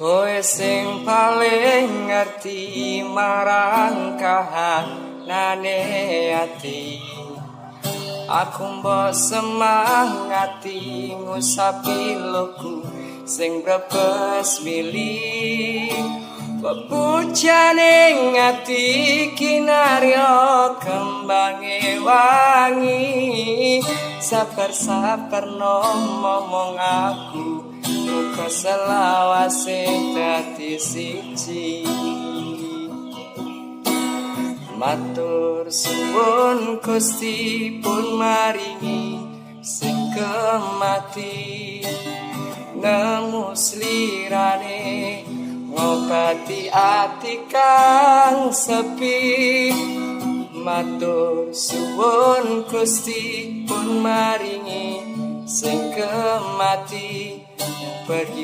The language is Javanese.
Koe sing paling ngerti marang kahanane ati. Aku mbok semangati ngusapi loku sing brebes milih. Pepujane ngati kinarya kembange wangi. Sabar-sabar ngomong aku muga selawase dadi siji. Matur suwun Gusti pun maringi sing kemati. Nemu slirane ngobati ati kang sepi. Matur suwun Gusti pun maringi sing kemati. Pergi